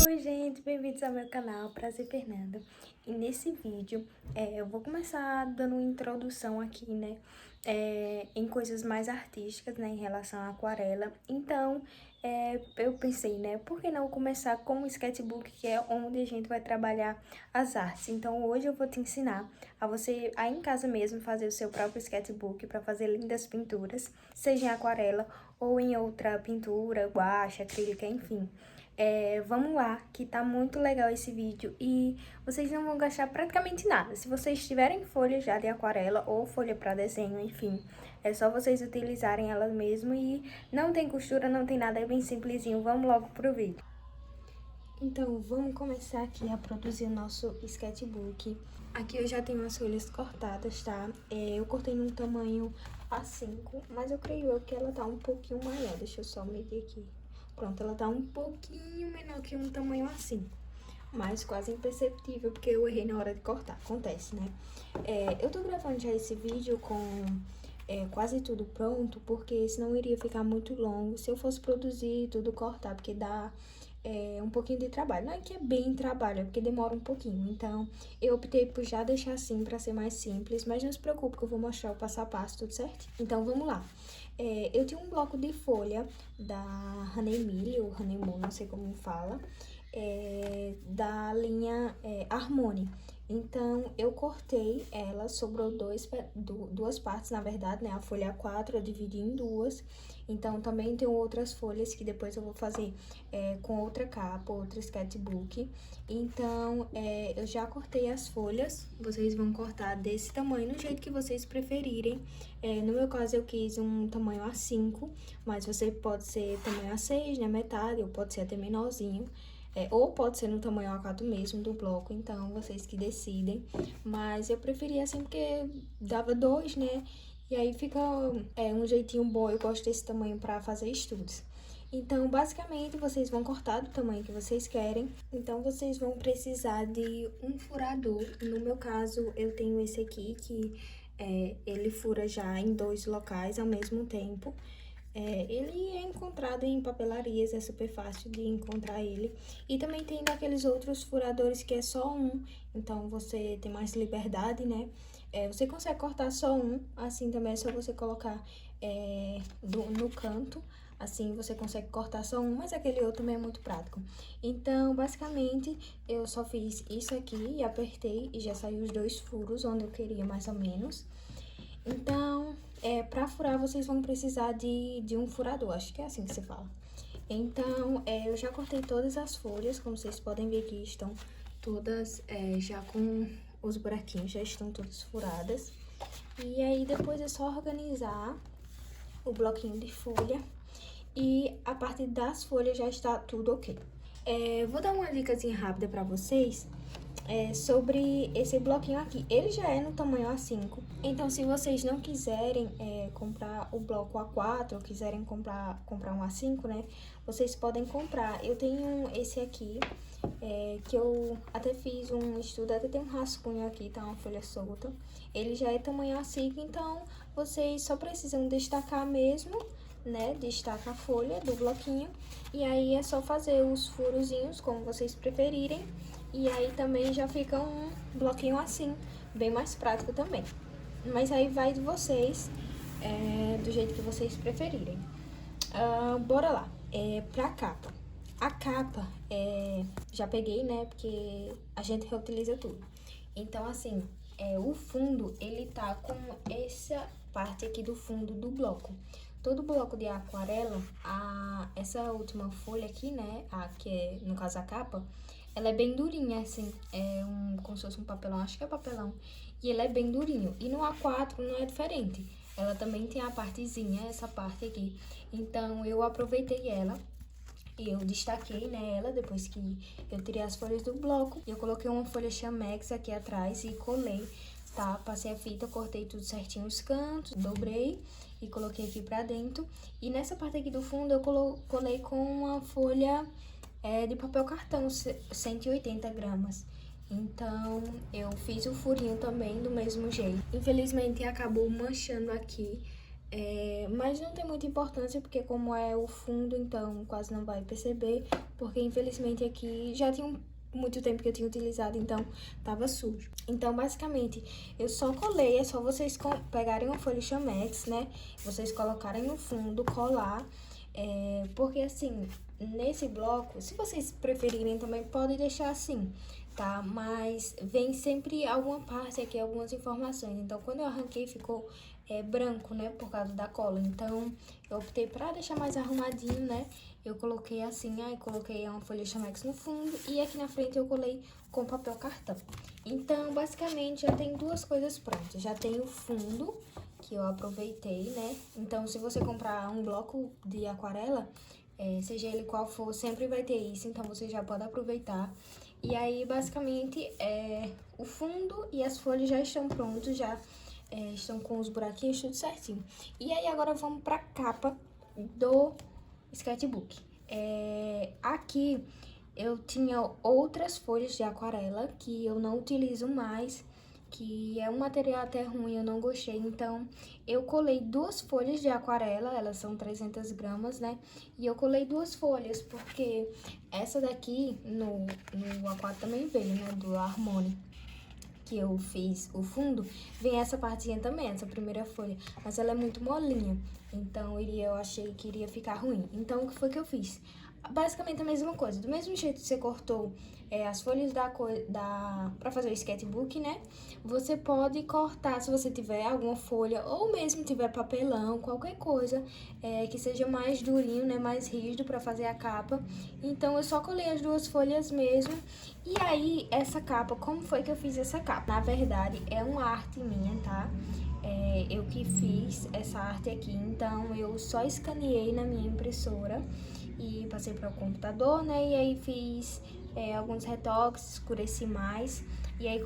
Oi gente, bem-vindos ao meu canal, Prazer Fernanda. E nesse vídeo eu vou começar dando uma introdução aqui, né, em coisas mais artísticas, né, em relação à aquarela. Então, eu pensei, né, por que não começar com o sketchbook, que é onde a gente vai trabalhar as artes. Então, hoje eu vou te ensinar a você, aí em casa mesmo, fazer o seu próprio sketchbook para fazer lindas pinturas, seja em aquarela ou em outra pintura, guache, acrílica, enfim. Vamos lá, que tá muito legal esse vídeo e vocês não vão gastar praticamente nada. Se vocês tiverem folha já de aquarela ou folha para desenho, enfim, é só vocês utilizarem elas mesmo e não tem costura, não tem nada, é bem simplesinho. Vamos logo pro vídeo. Então, vamos começar aqui a produzir o nosso sketchbook. Aqui eu já tenho as folhas cortadas, tá? Eu cortei num tamanho A5, mas eu creio eu que ela tá um pouquinho maior. Deixa eu só medir aqui. Pronto, ela tá um pouquinho menor que um tamanho A5, mas quase imperceptível, porque eu errei na hora de cortar. Acontece, né? Eu tô gravando já esse vídeo com quase tudo pronto, porque senão iria ficar muito longo se eu fosse produzir tudo cortar, porque dá um pouquinho de trabalho. Não é que é bem trabalho, é porque demora um pouquinho. Então, eu optei por já deixar assim pra ser mais simples, mas não se preocupe que eu vou mostrar o passo a passo, tudo certo? Então, vamos lá. Eu tinha um bloco de folha da Hanemili, ou Hanemon, não sei como fala, da linha Harmony. Então, eu cortei ela, sobrou duas partes, na verdade, né? A folha A4 eu dividi em duas. Então, também tenho outras folhas que depois eu vou fazer com outra capa, outro sketchbook. Então, eu já cortei as folhas. Vocês vão cortar desse tamanho, do jeito que vocês preferirem. No meu caso, eu quis um tamanho A5, mas você pode ser tamanho A6, né? Metade, ou pode ser até menorzinho. Ou pode ser no tamanho A4 mesmo do bloco, então vocês que decidem. Mas eu preferi assim porque dava dois, né? E aí fica um jeitinho bom, eu gosto desse tamanho para fazer estudos. Então, basicamente, vocês vão cortar do tamanho que vocês querem. Então, vocês vão precisar de um furador. No meu caso, eu tenho esse aqui, que ele fura já em dois locais ao mesmo tempo. Ele é encontrado em papelarias, é super fácil de encontrar ele. E também tem daqueles outros furadores que é só um, então você tem mais liberdade, né? Você consegue cortar só um, assim também é só você colocar no canto. Assim você consegue cortar só um, mas aquele outro também é muito prático. Então, basicamente, eu só fiz isso aqui e apertei e já saiu os dois furos onde eu queria mais ou menos. Então, pra furar, vocês vão precisar de um furador, acho que é assim que se fala. Então, eu já cortei todas as folhas, como vocês podem ver aqui, estão todas já com os buraquinhos, já estão todas furadas. E aí, depois é só organizar o bloquinho de folha e a parte das folhas já está tudo ok. Vou dar uma dicasinha rápida pra vocês. Sobre esse bloquinho aqui, ele já é no tamanho A5, então se vocês não quiserem comprar o bloco A4 ou quiserem comprar um A5, né, vocês podem comprar. Eu tenho esse aqui, que eu até fiz um estudo, até tem um rascunho aqui, tá, uma folha solta. Ele já é tamanho A5, então vocês só precisam destacar mesmo, né, destaca a folha do bloquinho, e aí é só fazer os furozinhos como vocês preferirem. E aí também já fica um bloquinho assim, bem mais prático também. Mas aí vai de vocês, do jeito que vocês preferirem. Bora lá, pra capa. A capa, já peguei, né, porque a gente reutiliza tudo. Então, assim, o fundo, ele tá com essa parte aqui do fundo do bloco. Todo bloco de aquarela, essa última folha aqui, né, que é, no caso, a capa, ela é bem durinha, assim, como se fosse um papelão, acho que é papelão. E ele é bem durinho. E no A4 não é diferente. Ela também tem a partezinha, essa parte aqui. Então, eu aproveitei ela e eu destaquei, né, ela depois que eu tirei as folhas do bloco. Eu coloquei uma folha chamex aqui atrás e colei, tá? Passei a fita, cortei tudo certinho os cantos, dobrei e coloquei aqui pra dentro. E nessa parte aqui do fundo eu colei com uma folha de papel cartão, 180 gramas. Então, eu fiz o furinho também do mesmo jeito. Infelizmente, acabou manchando aqui Mas não tem muita importância, porque como é o fundo, então quase não vai perceber, porque infelizmente aqui já tinha muito tempo que eu tinha utilizado, então tava sujo. Então, basicamente, eu só colei, é só vocês pegarem uma folha Chamex, né? Vocês colocarem no fundo, colar, porque assim, nesse bloco, se vocês preferirem também, pode deixar assim, tá? Mas vem sempre alguma parte aqui, algumas informações. Então, quando eu arranquei, ficou branco, né? Por causa da cola. Então, eu optei pra deixar mais arrumadinho, né? Eu coloquei assim, aí coloquei uma folha Chamex no fundo e aqui na frente eu colei com papel cartão. Então, basicamente, já tem duas coisas prontas. Já tem o fundo, que eu aproveitei, né? Então, se você comprar um bloco de aquarela, seja ele qual for, sempre vai ter isso, então você já pode aproveitar. E aí, basicamente, o fundo e as folhas já estão prontos, já estão com os buraquinhos tudo certinho. E aí, agora vamos pra capa do sketchbook. Aqui eu tinha outras folhas de aquarela que eu não utilizo mais, que é um material até ruim, eu não gostei. Então, eu colei duas folhas de aquarela, elas são 300 gramas, né? E eu colei duas folhas, porque essa daqui, no A4 também veio, né? Do Harmony, que eu fiz o fundo, vem essa partezinha também, essa primeira folha. Mas ela é muito molinha, então eu achei que iria ficar ruim. Então, o que foi que eu fiz? Basicamente a mesma coisa. Do mesmo jeito que você cortou as folhas pra fazer o sketchbook, né? Você pode cortar, se você tiver alguma folha, ou mesmo tiver papelão, qualquer coisa que seja mais durinho, né? Mais rígido pra fazer a capa. Então, eu só colei as duas folhas mesmo. E aí, essa capa, como foi que eu fiz essa capa? Na verdade, é uma arte minha, tá? Eu que fiz essa arte aqui, então eu só escaneei na minha impressora e passei para o computador, né? E aí fiz alguns retoques, escureci mais. E aí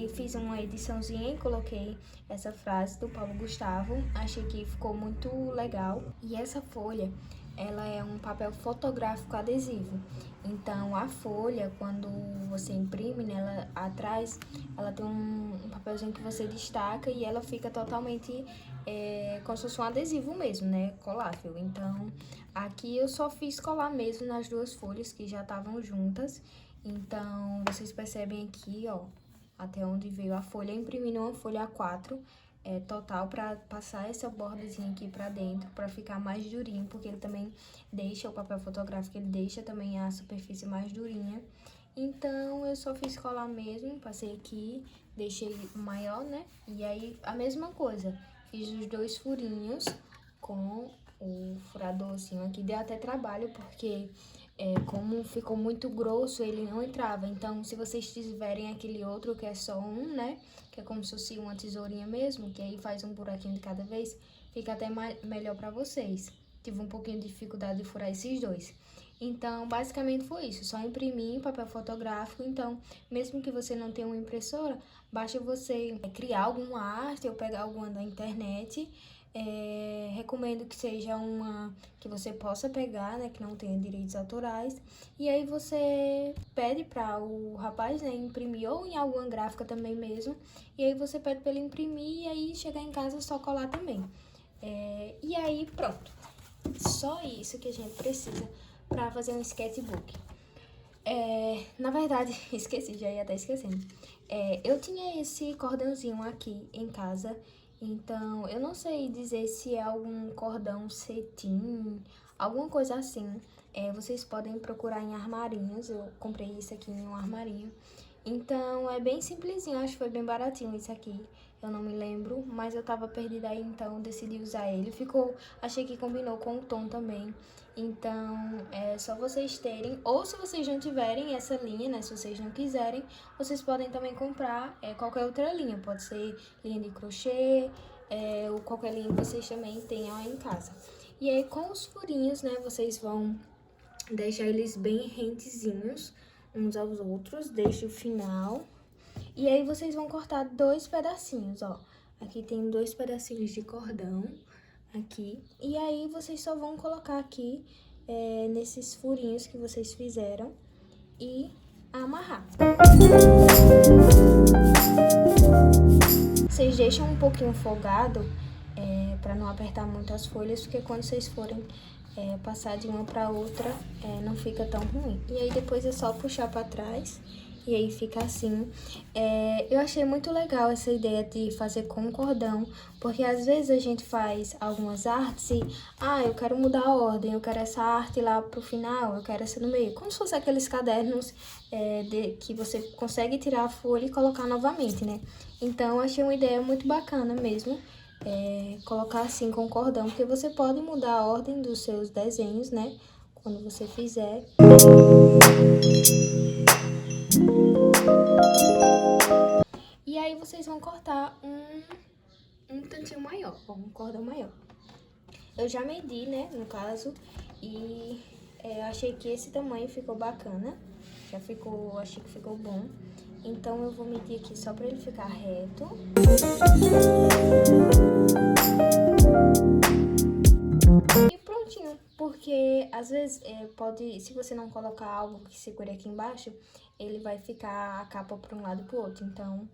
fiz uma ediçãozinha e coloquei essa frase do Paulo Gustavo. Achei que ficou muito legal. E essa folha, ela é um papel fotográfico adesivo. Então, a folha, quando você imprime, né, ela atrás, ela tem um papelzinho que você destaca e ela fica totalmente como se fosse um adesivo mesmo, né, colável. Então, aqui eu só fiz colar mesmo nas duas folhas que já estavam juntas. Então, vocês percebem aqui, ó, até onde veio a folha. Eu imprimi numa folha A4 total pra passar essa bordazinha aqui pra dentro, pra ficar mais durinho, porque ele também deixa, o papel fotográfico, ele deixa também a superfície mais durinha. Então, eu só fiz colar mesmo, passei aqui, deixei maior, né? E aí, a mesma coisa, fiz os dois furinhos com o furadorzinho aqui. Deu até trabalho, porque como ficou muito grosso, ele não entrava. Então, se vocês tiverem aquele outro que é só um, né? Que é como se fosse uma tesourinha mesmo, que aí faz um buraquinho de cada vez, fica até melhor pra vocês. Tive um pouquinho de dificuldade de furar esses dois. Então, basicamente foi isso, só imprimir em papel fotográfico. Então, mesmo que você não tenha uma impressora, basta você criar alguma arte ou pegar alguma da internet. Recomendo que seja uma que você possa pegar, né, que não tenha direitos autorais. E aí você pede para o rapaz, né, imprimir, ou em alguma gráfica também mesmo. E aí você pede para ele imprimir e aí chegar em casa só colar também. E aí pronto. Só isso que a gente precisa para fazer um sketchbook. Na verdade, esqueci, já ia até esquecendo. Eu tinha esse cordãozinho aqui em casa, então eu não sei dizer se é algum cordão cetim, alguma coisa assim. Vocês podem procurar em armarinhos, eu comprei isso aqui em um armarinho. Então, é bem simplesinho, acho que foi bem baratinho esse aqui. Eu não me lembro, mas eu tava perdida aí, então decidi usar ele. Achei que combinou com o tom também. Então, é só vocês terem, ou se vocês não tiverem essa linha, né, se vocês não quiserem, vocês podem também comprar qualquer outra linha. Pode ser linha de crochê, ou qualquer linha que vocês também tenham aí em casa. E aí, com os furinhos, né, vocês vão deixar eles bem rentezinhos uns aos outros, deixa o final. E aí, vocês vão cortar dois pedacinhos, ó. Aqui tem dois pedacinhos de cordão, aqui. E aí, vocês só vão colocar aqui, nesses furinhos que vocês fizeram e amarrar. Vocês deixam um pouquinho folgado, para não apertar muito as folhas, porque quando vocês forem passar de uma para outra, não fica tão ruim. E aí depois é só puxar para trás e aí fica assim. Eu achei muito legal essa ideia de fazer com cordão, porque às vezes a gente faz algumas artes e, eu quero mudar a ordem, eu quero essa arte lá pro final, eu quero essa no meio. Como se fosse aqueles cadernos que você consegue tirar a folha e colocar novamente, né? Então, eu achei uma ideia muito bacana mesmo, colocar assim com cordão, porque você pode mudar a ordem dos seus desenhos, né? Quando você fizer. E aí vocês vão cortar um tantinho maior, um cordão maior. Eu já medi, né, no caso, e achei que esse tamanho ficou bacana. Achei que ficou bom. Então eu vou medir aqui só pra ele ficar reto. E prontinho, porque às vezes se você não colocar algo que segure aqui embaixo, ele vai ficar a capa para um lado e pro outro. Então,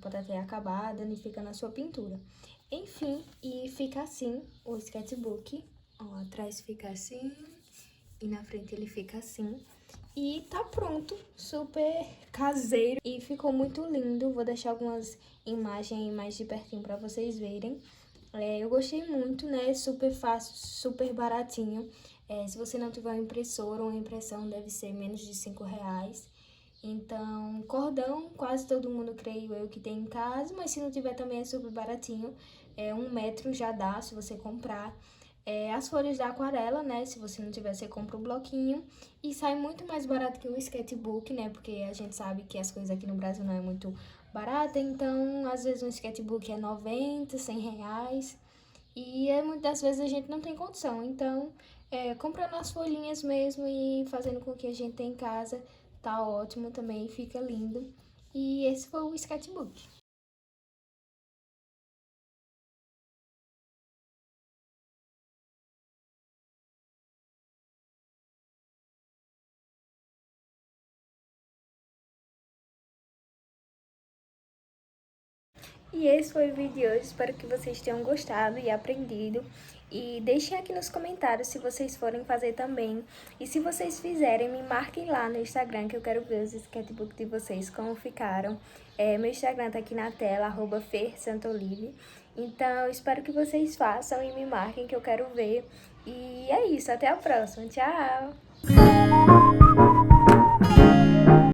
pode até acabar danificando a sua pintura. Enfim, e fica assim o sketchbook. Ó, atrás fica assim e na frente ele fica assim. E tá pronto, super caseiro e ficou muito lindo. Vou deixar algumas imagens mais de pertinho pra vocês verem. Eu gostei muito, né? Super fácil, super baratinho. Se você não tiver uma impressora, uma impressão deve ser menos de R$5. Então, cordão, quase todo mundo, creio eu, que tem em casa, mas se não tiver também é super baratinho. 1 metro já dá, se você comprar. As folhas da aquarela, né, se você não tiver, você compra o bloquinho. E sai muito mais barato que o sketchbook, né, porque a gente sabe que as coisas aqui no Brasil não é muito barata. Então, às vezes um sketchbook é 90, R$100. E muitas das vezes a gente não tem condição. Então, comprando as folhinhas mesmo e fazendo com o que a gente tem em casa, tá ótimo também, fica lindo. E esse foi o sketchbook. E esse foi o vídeo de hoje, espero que vocês tenham gostado e aprendido. E deixem aqui nos comentários se vocês forem fazer também. E se vocês fizerem, me marquem lá no Instagram, que eu quero ver os sketchbooks de vocês, como ficaram. Meu Instagram tá aqui na tela, @fersantolive. Então, espero que vocês façam e me marquem, que eu quero ver. E é isso, até a próxima. Tchau!